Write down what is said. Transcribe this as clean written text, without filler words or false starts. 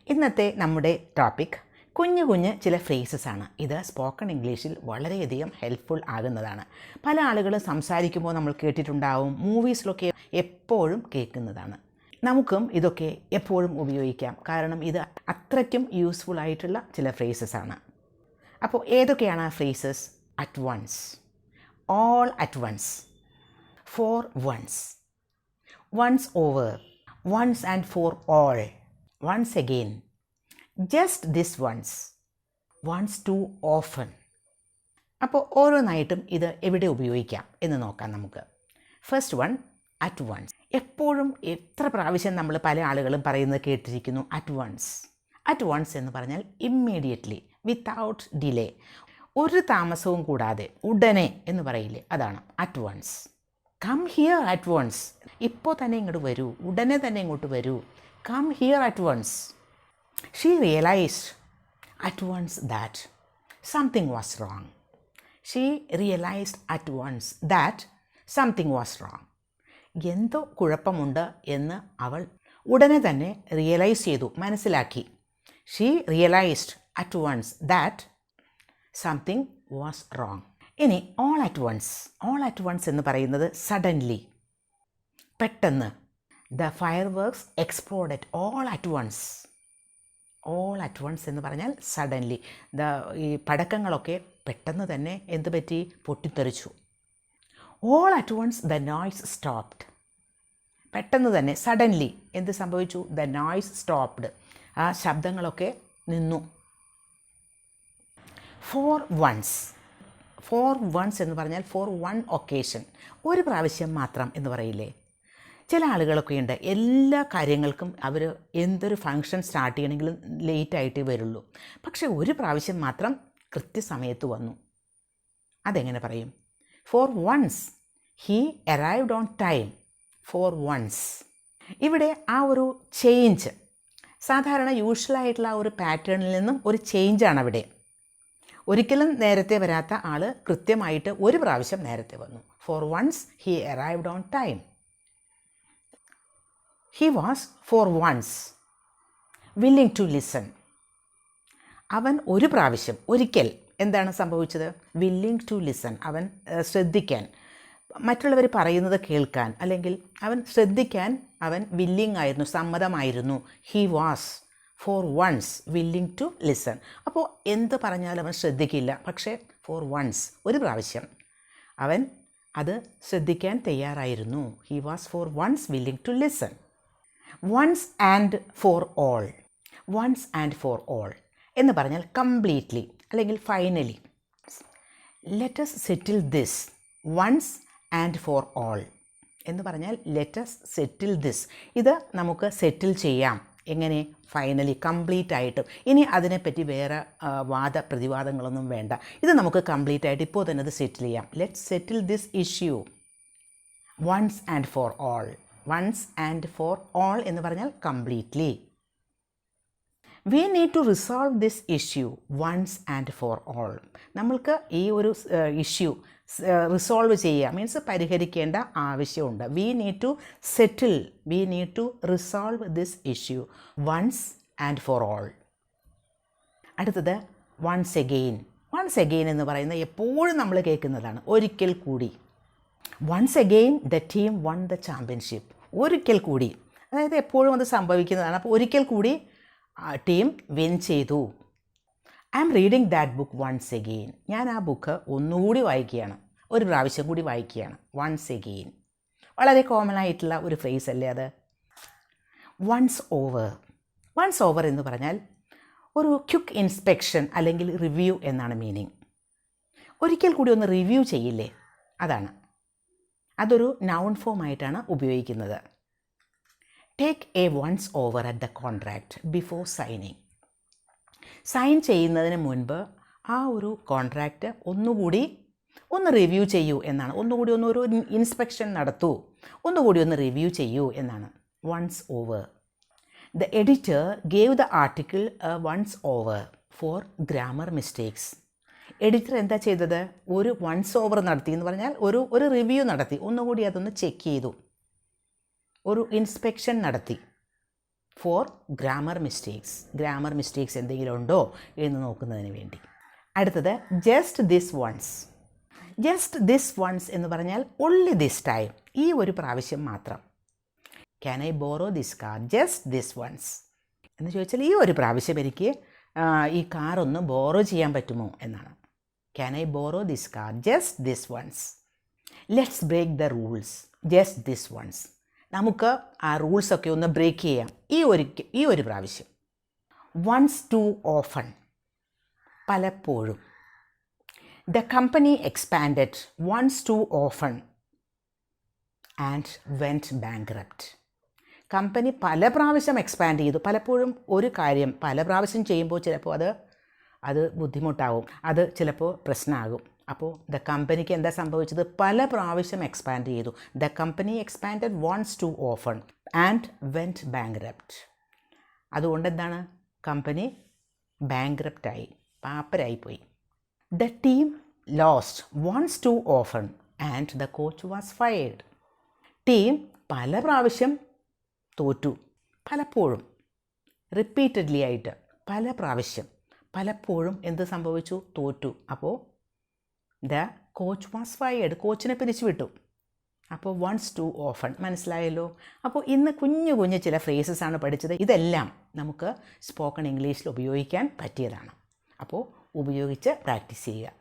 ഇന്നത്തെ നമ്മുടെ ടോപ്പിക് കുഞ്ഞു കുഞ്ഞ് ചില ഫ്രേസസ് ആണ്. ഇത് സ്പോക്കൺ ഇംഗ്ലീഷിൽ വളരെയധികം ഹെൽപ്ഫുൾ ആകുന്നതാണ്. പല ആളുകളും സംസാരിക്കുമ്പോൾ നമ്മൾ കേട്ടിട്ടുണ്ടാവും, മൂവീസിലൊക്കെ എപ്പോഴും കേൾക്കുന്നതാണ്. നമുക്കും ഇതൊക്കെ എപ്പോഴും ഉപയോഗിക്കാം, കാരണം ഇത് അത്രയ്ക്കും യൂസ്ഫുൾ ആയിട്ടുള്ള ചില ഫ്രേസസ് ആണ്. അപ്പോൾ ഏതൊക്കെയാണ് ആ phrases? At once, all at once, for once, once over, once and for all, once again, just this once, once too often. അപ്പോൾ ഓരോന്നായിട്ടും ഇത് എവിടെ ഉപയോഗിക്കാം എന്ന് നോക്കാം നമുക്ക്. First one, at once. എപ്പോഴും എത്ര പ്രാവശ്യം നമ്മൾ പല ആളുകളും പറയുന്നത് കേട്ടിരിക്കുന്നു, അറ്റ് വൺസ്. അറ്റ് വൺസ് എന്ന് പറഞ്ഞാൽ ഇമ്മീഡിയറ്റ്ലി, വിത്തൗട്ട് ഡിലേ, ഒരു താമസവും കൂടാതെ ഉടനെ എന്ന് പറയില്ലേ, അതാണ് at once. Come here at once, ഇപ്പോൾ തന്നെ ഇങ്ങോട്ട് വരൂ, ഉടനെ തന്നെ ഇങ്ങോട്ട് വരൂ. Come here at once. She realised at once that something was wrong. She realised at once that something was wrong. എന്തോ കുഴപ്പമുണ്ട് എന്ന് അവൾ ഉടനെ തന്നെ റിയലൈസ് ചെയ്തു, മനസ്സിലാക്കി. She realised at once that something was wrong. ഇനി all at once. All at once എന്ന് പറയുന്നത് സഡൻലി, പെട്ടെന്ന്. The fireworks exploded all at once. All at once എന്ന് പറഞ്ഞാൽ സഡൻലി. ഈ പടക്കങ്ങളൊക്കെ പെട്ടെന്ന് തന്നെ എന്ത് പറ്റി? പൊട്ടിത്തെറിച്ചു. All at once the noise stopped. പെട്ടെന്ന് തന്നെ, സഡൻലി എന്ത് സംഭവിച്ചു? The noise stopped. ആ ശബ്ദങ്ങളൊക്കെ നിന്നു. Four once. ഫോർ വൺസ് എന്ന് പറഞ്ഞാൽ ഫോർ വൺ ഒക്കേഷൻ, ഒരു പ്രാവശ്യം മാത്രം എന്ന് പറയില്ലേ. ചില ആളുകളൊക്കെ ഉണ്ട്, എല്ലാ കാര്യങ്ങൾക്കും അവർ എന്തൊരു ഫങ്ഷൻ സ്റ്റാർട്ട് ചെയ്യണമെങ്കിലും ലേറ്റായിട്ടേ വരുള്ളൂ. പക്ഷേ ഒരു പ്രാവശ്യം മാത്രം കൃത്യസമയത്ത് വന്നു. അതെങ്ങനെ പറയും? For once he arrived on time. For once. ഇവിടെ ആ ഒരു ചേഞ്ച്, സാധാരണ യൂഷ്വലായിട്ടുള്ള ആ ഒരു പാറ്റേണിൽ നിന്നും ഒരു ചേഞ്ചാണ് അവിടെ. ഒരിക്കലും നേരത്തെ വരാത്ത ആൾ കൃത്യമായിട്ട് ഒരു പ്രാവശ്യം നേരത്തെ വന്നു. For once he arrived on time. He was for once willing to listen. അവൻ ഒരു പ്രാവശ്യം, ഒരിക്കൽ എന്താണ് സംഭവിച്ചത്? Willing to listen. അവൻ ശ്രദ്ധിക്കാൻ, മറ്റുള്ളവർ പറയുന്നത് കേൾക്കാൻ, അല്ലെങ്കിൽ അവൻ ശ്രദ്ധിക്കാൻ അവൻ വില്ലിംഗ് ആയിരുന്നു, സമ്മതമായിരുന്നു. He was for once willing to listen. അപ്പോൾ എന്ത് പറഞ്ഞാലും അവൻ ശ്രദ്ധിക്കില്ല, പക്ഷേ ഫോർ വൺസ്, ഒരു പ്രാവശ്യം അവൻ അത് ശ്രദ്ധിക്കാൻ തയ്യാറായിരുന്നു. He was for once willing to listen. Once and for all. Once and for all എന്ന് പറഞ്ഞാൽ കംപ്ലീറ്റ്ലി അല്ലെങ്കിൽ finally. Let's settle this once and for all എന്ന് പറഞ്ഞാൽ ലെറ്റസ് സെറ്റിൽ ദിസ്. ഇത് നമുക്ക് സെറ്റിൽ ചെയ്യാം. എങ്ങനെ? ഫൈനലി, കംപ്ലീറ്റ് ആയിട്ടും. ഇനി അതിനെപ്പറ്റി വേറെ പ്രതിവാദങ്ങളൊന്നും വേണ്ട. ഇത് നമുക്ക് കംപ്ലീറ്റ് ആയിട്ട് ഇപ്പോൾ തന്നെ അത് സെറ്റിൽ ചെയ്യാം. Let's settle this issue once and for all. Once and for all എന്ന് പറഞ്ഞാൽ completely. We need to resolve this issue once and for all. നമ്മൾക്ക് ഈ ഒരു ഇഷ്യൂ റിസോൾവ് ചെയ്യുക, മീൻസ് പരിഹരിക്കേണ്ട ആവശ്യമുണ്ട്. We need to settle, we need to resolve this issue once and for all. അടുത്തത് once again. Once again എന്ന് പറയുന്നത് എപ്പോഴും നമ്മൾ കേൾക്കുന്നതാണ്, ഒരിക്കൽ കൂടി. Once again the team won the championship. ഒരിക്കൽ കൂടി, അതായത് എപ്പോഴും അത് സംഭവിക്കുന്നതാണ്. അപ്പോൾ ഒരിക്കൽ കൂടി ടീം വിൻ ചെയ്തു. I am reading that book once again. ഞാൻ ആ ബുക്ക് ഒന്നുകൂടി വായിക്കുകയാണ്, ഒരു പ്രാവശ്യം കൂടി വായിക്കുകയാണ്. വൺസ് എഗെയിൻ വളരെ കോമൺ ആയിട്ടുള്ള ഒരു ഫ്രേസ് അല്ലേ അത്. Once over. വൺസ് ഓവർ എന്ന് പറഞ്ഞാൽ ഒരു ക്വിക്ക് ഇൻസ്പെക്ഷൻ അല്ലെങ്കിൽ റിവ്യൂ എന്നാണ് മീനിങ്. ഒരിക്കൽ കൂടി ഒന്ന് റിവ്യൂ ചെയ്യില്ലേ, അതാണ്. അതൊരു നൗൺ ഫോം ആയിട്ടാണ് ഉപയോഗിക്കുന്നത്. Take a once over at the contract before signing. Sign ചെയ്യുന്നതിന് മുൻപ് ആ ഒരു കോൺട്രാക്റ്റ് ഒന്നുകൂടി ഒന്ന് റിവ്യൂ ചെയ്യൂ എന്നാണ്. ഒന്നുകൂടി ഒരു ഇൻസ്പെക്ഷൻ നടത്തൂ, ഒന്നുകൂടി ഒന്ന് റിവ്യൂ ചെയ്യൂ എന്നാണ്. Once over. The editor gave the article once over for grammar mistakes. Editor എന്താ ചെയ്തത്? ഒരു വൺസ് ഓവർ നടത്തി എന്ന് പറഞ്ഞാൽ ഒരു റിവ്യൂ നടത്തി, ഒന്നുകൂടി അതൊന്ന് ചെക്ക് ചെയ്തു, ഒരു ഇൻസ്പെക്ഷൻ നടത്തി. ഫോർ ഗ്രാമർ മിസ്റ്റേക്സ് എന്തെങ്കിലും ഉണ്ടോ എന്ന് നോക്കുന്നതിന് വേണ്ടി. അടുത്തത് ജസ്റ്റ് ദിസ് വൺസ് എന്ന് പറഞ്ഞാൽ only this time, ഈ ഒരു പ്രാവശ്യം മാത്രം. Can I borrow this car just this once എന്ന് ചോദിച്ചാൽ ഈ ഒരു പ്രാവശ്യം എനിക്ക് ഈ കാർ ഒന്ന് ബോറോ ചെയ്യാൻ പറ്റുമോ എന്നാണ്. Can I borrow this car just this once. Let's break the rules just this once. നമുക്ക് ആ റൂൾസൊക്കെ ഒന്ന് ബ്രേക്ക് ചെയ്യാം ഈ ഒരു പ്രാവശ്യം. വൺസ് ടു ഓഫൺ, പലപ്പോഴും. The company expanded once too often and went bankrupt. Company പല പ്രാവശ്യം എക്സ്പാൻഡ് ചെയ്തു. പലപ്പോഴും ഒരു കാര്യം പല പ്രാവശ്യം ചെയ്യുമ്പോൾ ചിലപ്പോൾ അത് ബുദ്ധിമുട്ടാവും, അത് ചിലപ്പോൾ പ്രശ്നമാകും. അപ്പോൾ ദ കമ്പനിക്ക് എന്താ സംഭവിച്ചത്? പല പ്രാവശ്യം എക്സ്പാൻഡ് ചെയ്തു. The company expanded once too often and went bankrupt. അതുകൊണ്ട് എന്താണ്? കമ്പനി ബാങ്ക്രപ്റ്റായി, പാപ്പരായിപ്പോയി. The team lost once too often and the coach was fired. ടീം പല പ്രാവശ്യം തോറ്റു, പലപ്പോഴും, റിപ്പീറ്റഡ്ലി ആയിട്ട്, പല പ്രാവശ്യം, പലപ്പോഴും എന്ത് സംഭവിച്ചു? തോറ്റു. അപ്പോൾ ദ കോച്ച് വാസ് ഫയർഡ്, കോച്ചിനെ പിരിച്ചുവിട്ടു. അപ്പോൾ വൺസ് ടു ഓഫൺ മനസ്സിലായല്ലോ. അപ്പോൾ ഇന്ന് കുഞ്ഞു ചില ഫ്രേസസ് ആണ് പഠിച്ചത്. ഇതെല്ലാം നമുക്ക് സ്പോക്കൺ ഇംഗ്ലീഷിൽ ഉപയോഗിക്കാൻ പറ്റിയതാണ്. അപ്പോൾ ഉപയോഗിച്ച് പ്രാക്ടീസ് ചെയ്യുക.